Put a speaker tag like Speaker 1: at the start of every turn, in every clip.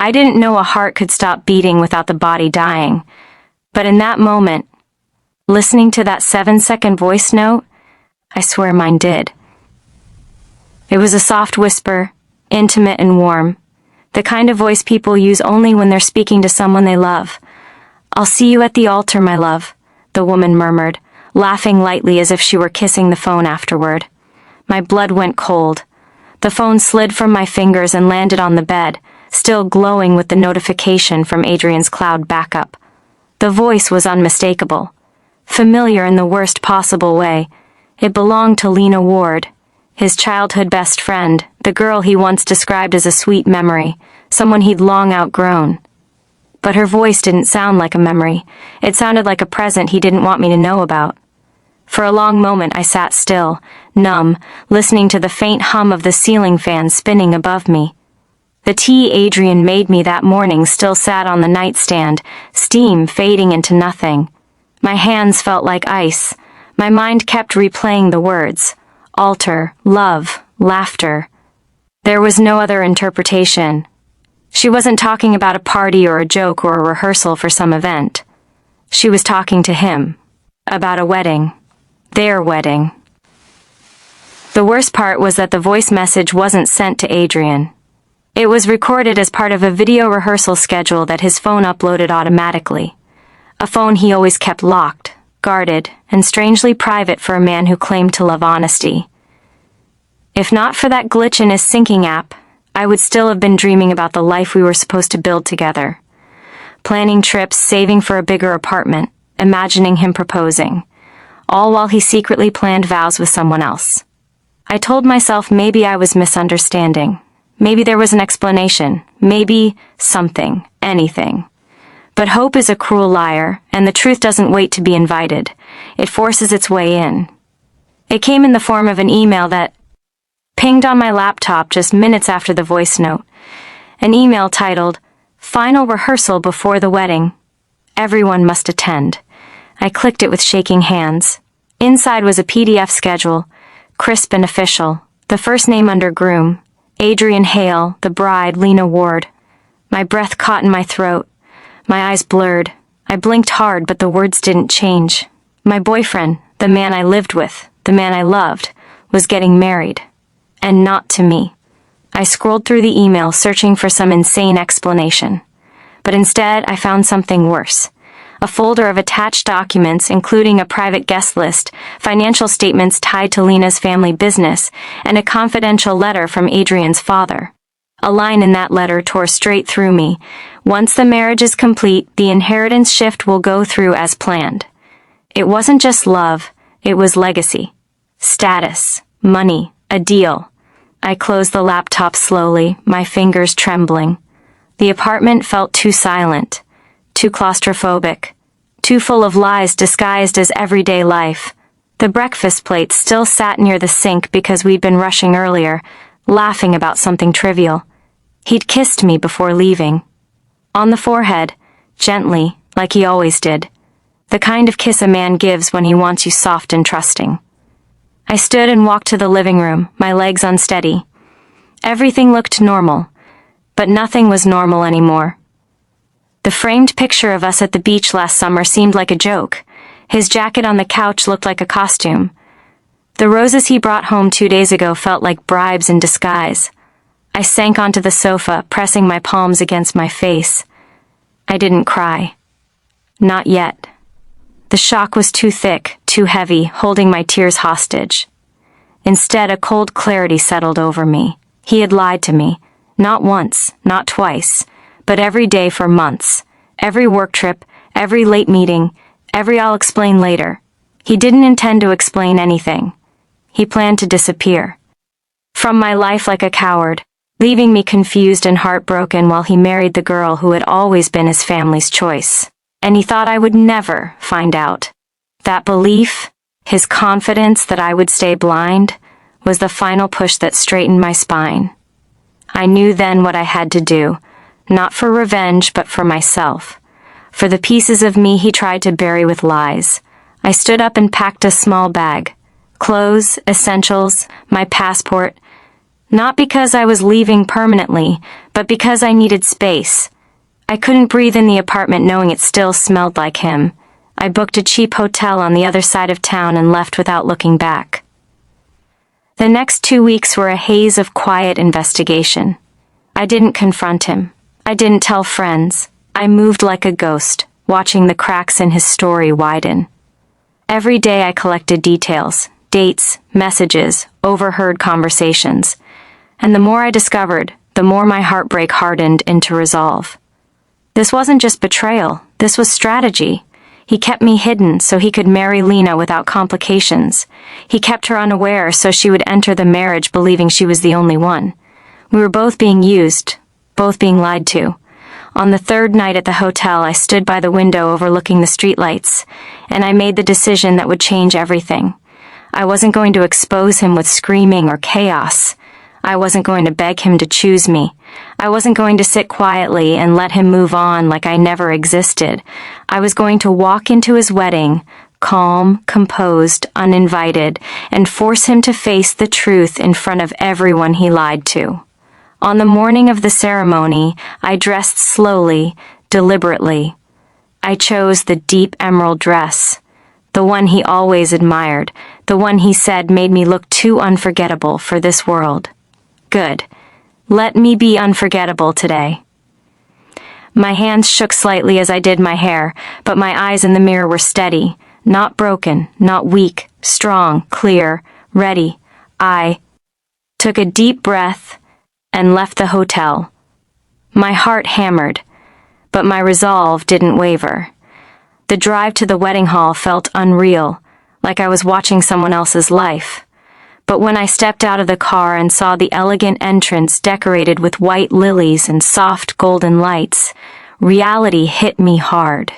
Speaker 1: I didn't know a heart could stop beating without the body dying. But in that moment, listening to that 7-second voice note, I swear mine did. It was a soft whisper, intimate and warm, the kind of voice people use only when they're speaking to someone they love. "I'll see you at the altar, my love," the woman murmured, laughing lightly as if she were kissing the phone afterward. My blood went cold. The phone slid from my fingers and landed on the bed, still glowing with the notification from Adrian's cloud backup. The voice was unmistakable, familiar in the worst possible way. It belonged to Lena Ward, his childhood best friend, the girl he once described as a sweet memory, someone he'd long outgrown. But her voice didn't sound like a memory. It sounded like a present he didn't want me to know about. For a long moment I sat still, numb, listening to the faint hum of the ceiling fan spinning above me. The tea Adrian made me that morning still sat on the nightstand, steam fading into nothing. My hands felt like ice. My mind kept replaying the words: altar, love, laughter. There was no other interpretation. She wasn't talking about a party or a joke or a rehearsal for some event. She was talking to him. About a wedding. Their wedding. The worst part was that the voice message wasn't sent to Adrian. It was recorded as part of a video rehearsal schedule that his phone uploaded automatically. A phone he always kept locked, guarded, and strangely private for a man who claimed to love honesty. If not for that glitch in his syncing app, I would still have been dreaming about the life we were supposed to build together. Planning trips, saving for a bigger apartment, imagining him proposing, all while he secretly planned vows with someone else. I told myself maybe I was misunderstanding. Maybe there was an explanation. Maybe something, anything. But hope is a cruel liar, and the truth doesn't wait to be invited. It forces its way in. It came in the form of an email that pinged on my laptop just minutes after the voice note. An email titled, "Final rehearsal before the wedding. Everyone must attend." I clicked it with shaking hands. Inside was a PDF schedule, crisp and official. The first name under groom, Adrian Hale, the bride, Lena Ward. My breath caught in my throat. My eyes blurred. I blinked hard, but the words didn't change. My boyfriend, the man I lived with, the man I loved, was getting married. And not to me. I scrolled through the email searching for some insane explanation. But instead, I found something worse. A folder of attached documents including a private guest list, financial statements tied to Lena's family business, and a confidential letter from Adrian's father. A line in that letter tore straight through me. "Once the marriage is complete, the inheritance shift will go through as planned." It wasn't just love, it was legacy. Status, money, a deal. I closed the laptop slowly, my fingers trembling. The apartment felt too silent, too claustrophobic, too full of lies disguised as everyday life. The breakfast plate still sat near the sink because we'd been rushing earlier, laughing about something trivial. He'd kissed me before leaving. On the forehead, gently, like he always did. The kind of kiss a man gives when he wants you soft and trusting. I stood and walked to the living room, my legs unsteady. Everything looked normal, but nothing was normal anymore. The framed picture of us at the beach last summer seemed like a joke. His jacket on the couch looked like a costume. The roses he brought home 2 days ago felt like bribes in disguise. I sank onto the sofa, pressing my palms against my face. I didn't cry. Not yet. The shock was too thick, too heavy, holding my tears hostage. Instead, a cold clarity settled over me. He had lied to me. Not once, not twice, but every day for months. Every work trip, every late meeting, every "I'll explain later." He didn't intend to explain anything. He planned to disappear from my life like a coward, leaving me confused and heartbroken while he married the girl who had always been his family's choice. And he thought I would never find out. That belief, his confidence that I would stay blind, was the final push that straightened my spine. I knew then what I had to do, not for revenge but for myself. For the pieces of me he tried to bury with lies. I stood up and packed a small bag. Clothes, essentials, my passport. Not because I was leaving permanently, but because I needed space. I couldn't breathe in the apartment knowing it still smelled like him. I booked a cheap hotel on the other side of town and left without looking back. The next 2 weeks were a haze of quiet investigation. I didn't confront him. I didn't tell friends. I moved like a ghost, watching the cracks in his story widen. Every day I collected details, dates, messages, overheard conversations. And the more I discovered, the more my heartbreak hardened into resolve. This wasn't just betrayal, this was strategy. He kept me hidden so he could marry Lena without complications. He kept her unaware so she would enter the marriage believing she was the only one. We were both being used, both being lied to. On the third night at the hotel, I stood by the window overlooking the streetlights, and I made the decision that would change everything. I wasn't going to expose him with screaming or chaos. I wasn't going to beg him to choose me. I wasn't going to sit quietly and let him move on like I never existed. I was going to walk into his wedding, calm, composed, uninvited, and force him to face the truth in front of everyone he lied to. On the morning of the ceremony, I dressed slowly, deliberately. I chose the deep emerald dress, the one he always admired, the one he said made me look too unforgettable for this world. Good. Let me be unforgettable today. My hands shook slightly as I did my hair, but my eyes in the mirror were steady, not broken, not weak, strong, clear, ready. I took a deep breath and left the hotel. My heart hammered, but my resolve didn't waver. The drive to the wedding hall felt unreal, like I was watching someone else's life. But when I stepped out of the car and saw the elegant entrance decorated with white lilies and soft golden lights, reality hit me hard.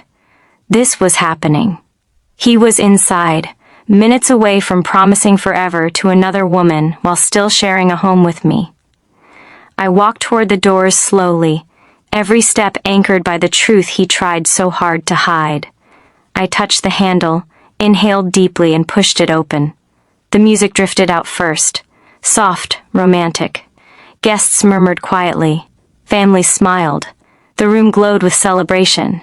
Speaker 1: This was happening. He was inside, minutes away from promising forever to another woman while still sharing a home with me. I walked toward the doors slowly, every step anchored by the truth he tried so hard to hide. I touched the handle, inhaled deeply, and pushed it open. The music drifted out first, soft, romantic. Guests murmured quietly. Families smiled. The room glowed with celebration.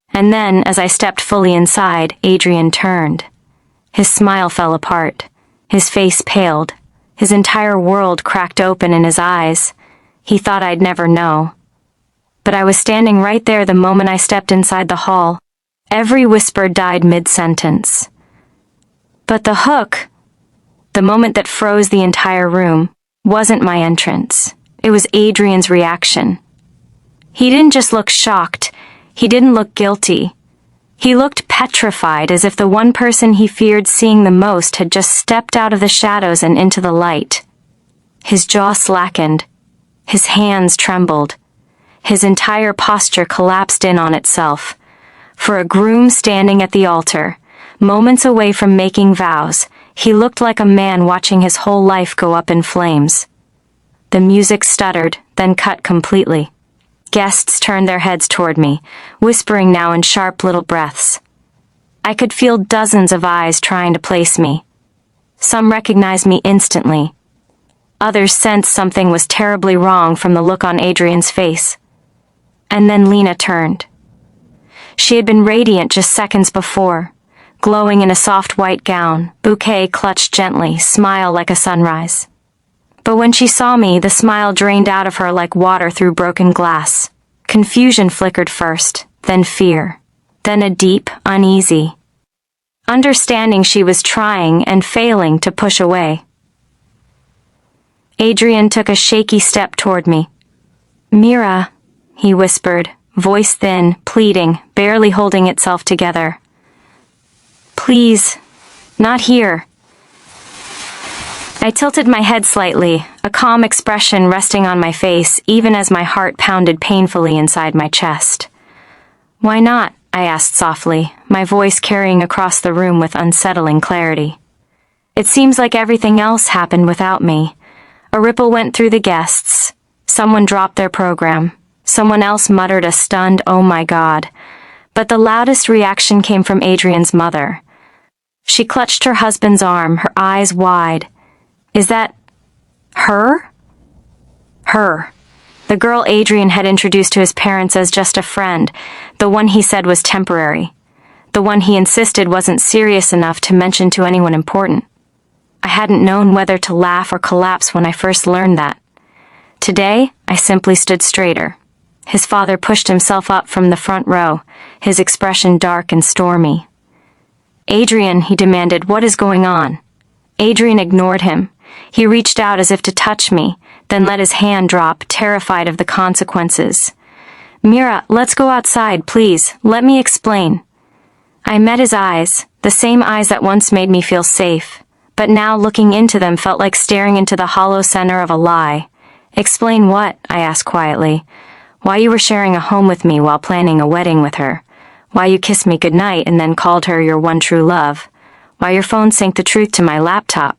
Speaker 1: And then, as I stepped fully inside, Adrian turned. His smile fell apart. His face paled. His entire world cracked open in his eyes. He thought I'd never know. But I was standing right there the moment I stepped inside the hall. Every whisper died mid-sentence. But the hook, the moment that froze the entire room, wasn't my entrance. It was Adrian's reaction. He didn't just look shocked. He didn't look guilty. He looked petrified, as if the one person he feared seeing the most had just stepped out of the shadows and into the light. His jaw slackened. His hands trembled. His entire posture collapsed in on itself. For a groom standing at the altar, moments away from making vows, he looked like a man watching his whole life go up in flames. The music stuttered, then cut completely. Guests turned their heads toward me, whispering now in sharp little breaths. I could feel dozens of eyes trying to place me. Some recognized me instantly. Others sensed something was terribly wrong from the look on Adrian's face. And then Lena turned. She had been radiant just seconds before, glowing in a soft white gown, bouquet clutched gently, smile like a sunrise. But when she saw me, the smile drained out of her like water through broken glass. Confusion flickered first, then fear, then a deep, uneasy understanding she was trying and failing to push away. Adrian took a shaky step toward me. "Mira," he whispered, voice thin, pleading, barely holding itself together. "Please, not here." I tilted my head slightly, a calm expression resting on my face even as my heart pounded painfully inside my chest. "Why not?" I asked softly, my voice carrying across the room with unsettling clarity. "It seems like everything else happened without me." A ripple went through the guests. Someone dropped their program. Someone else muttered a stunned, "Oh my God." But the loudest reaction came from Adrian's mother. She clutched her husband's arm, her eyes wide. "Is that..." Her? Her. The girl Adrian had introduced to his parents as just a friend, the one he said was temporary, the one he insisted wasn't serious enough to mention to anyone important. I hadn't known whether to laugh or collapse when I first learned that. Today, I simply stood straighter. His father pushed himself up from the front row, his expression dark and stormy. Adrian, he demanded, what is going on? Adrian ignored him. He reached out as if to touch me, then let his hand drop, terrified of the consequences. Mira, let's go outside, please. Let me explain. I met his eyes, the same eyes that once made me feel safe, but now looking into them felt like staring into the hollow center of a lie. Explain what? I asked quietly. Why you were sharing a home with me while planning a wedding with her. Why you kissed me goodnight and then called her your one true love. Why your phone synced the truth to my laptop.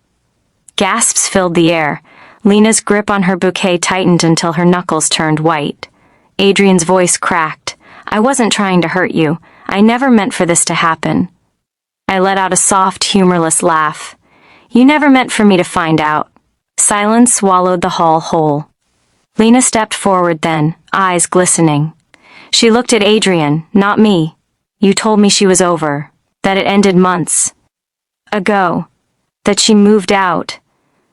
Speaker 1: Gasps filled the air. Lena's grip on her bouquet tightened until her knuckles turned white. Adrian's voice cracked. I wasn't trying to hurt you. I never meant for this to happen. I let out a soft, humorless laugh. You never meant for me to find out. Silence swallowed the hall whole. Lena stepped forward then, eyes glistening. She looked at Adrian, not me. You told me she was over, that it ended months ago, that she moved out,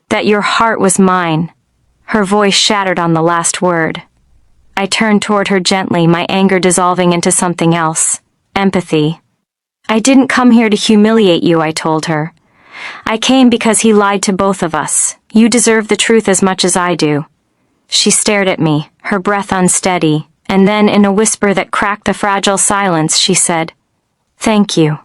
Speaker 1: that your heart was mine. Her voice shattered on the last word. I turned toward her gently, my anger dissolving into something else. Empathy. I didn't come here to humiliate you, I told her. I came because he lied to both of us. You deserve the truth as much as I do. She stared at me, her breath unsteady, and then in a whisper that cracked the fragile silence, she said, Thank you.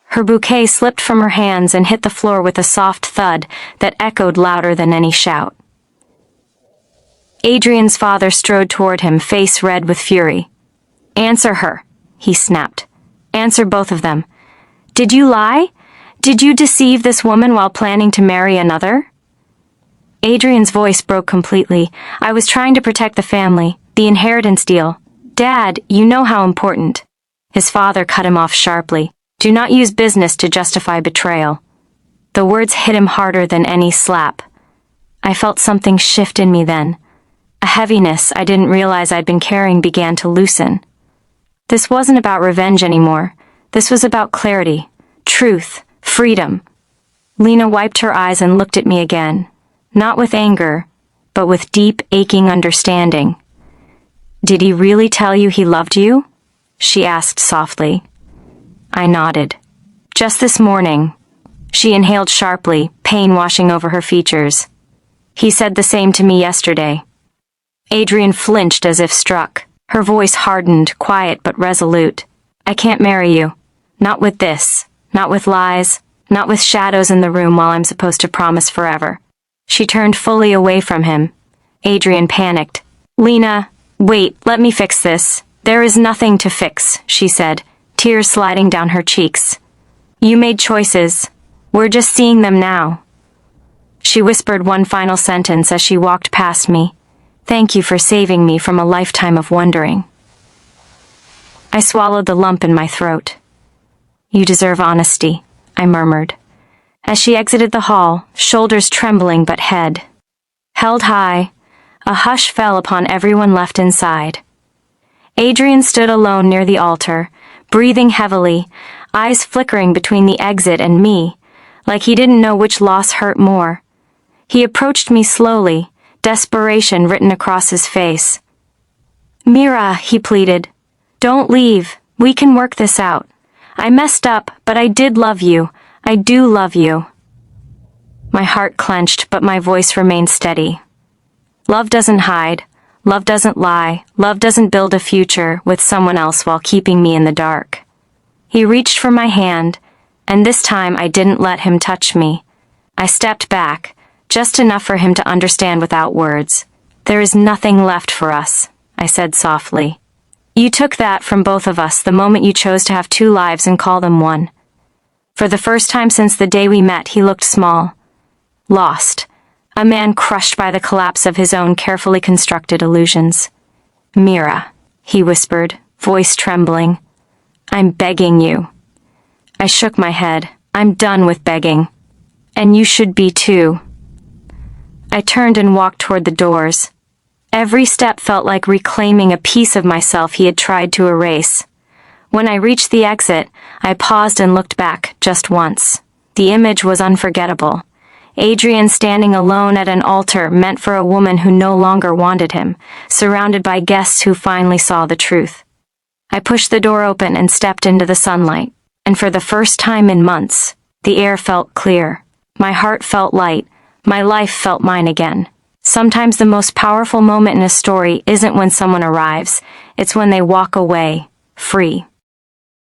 Speaker 1: Her bouquet slipped from her hands and hit the floor with a soft thud that echoed louder than any shout. Adrian's father strode toward him, face red with fury. Answer her, he snapped. Answer both of them. Did you lie? Did you deceive this woman while planning to marry another? Adrian's voice broke completely. I was trying to protect the family, the inheritance deal. Dad, you know how important. His father cut him off sharply. Do not use business to justify betrayal. The words hit him harder than any slap. I felt something shift in me then. A heaviness I didn't realize I'd been carrying began to loosen. This wasn't about revenge anymore. This was about clarity, truth, freedom. Lena wiped her eyes and looked at me again, not with anger, but with deep, aching understanding. Did he really tell you he loved you? She asked softly. I nodded. Just this morning. She inhaled sharply, pain washing over her features. He said the same to me yesterday. Adrian flinched as if struck. Her voice hardened, quiet but resolute. I can't marry you. Not with this. Not with lies. Not with shadows in the room while I'm supposed to promise forever. She turned fully away from him. Adrian panicked. Lena, wait, let me fix this. There is nothing to fix, she said, tears sliding down her cheeks. You made choices. We're just seeing them now. She whispered one final sentence as she walked past me. Thank you for saving me from a lifetime of wondering. I swallowed the lump in my throat. You deserve honesty, I murmured. As she exited the hall, shoulders trembling but head held high, a hush fell upon everyone left inside. Adrian stood alone near the altar, breathing heavily, eyes flickering between the exit and me, like he didn't know which loss hurt more. He approached me slowly, desperation written across his face. Mira, he pleaded, don't leave. We can work this out. I messed up, but I did love you. I do love you. My heart clenched, but my voice remained steady. Love doesn't hide. Love doesn't lie. Love doesn't build a future with someone else while keeping me in the dark. He reached for my hand, and this time I didn't let him touch me. I stepped back, just enough for him to understand without words. There is nothing left for us, I said softly. You took that from both of us the moment you chose to have two lives and call them one. For the first time since the day we met, he looked small. Lost. A man crushed by the collapse of his own carefully constructed illusions. Mira, he whispered, voice trembling. I'm begging you. I shook my head. I'm done with begging. And you should be too. I turned and walked toward the doors. Every step felt like reclaiming a piece of myself he had tried to erase. When I reached the exit, I paused and looked back just once. The image was unforgettable. Adrian standing alone at an altar meant for a woman who no longer wanted him, surrounded by guests who finally saw the truth. I pushed the door open and stepped into the sunlight, and for the first time in months, the air felt clear. My heart felt light. My life felt mine again. Sometimes the most powerful moment in a story isn't when someone arrives, it's when they walk away, free.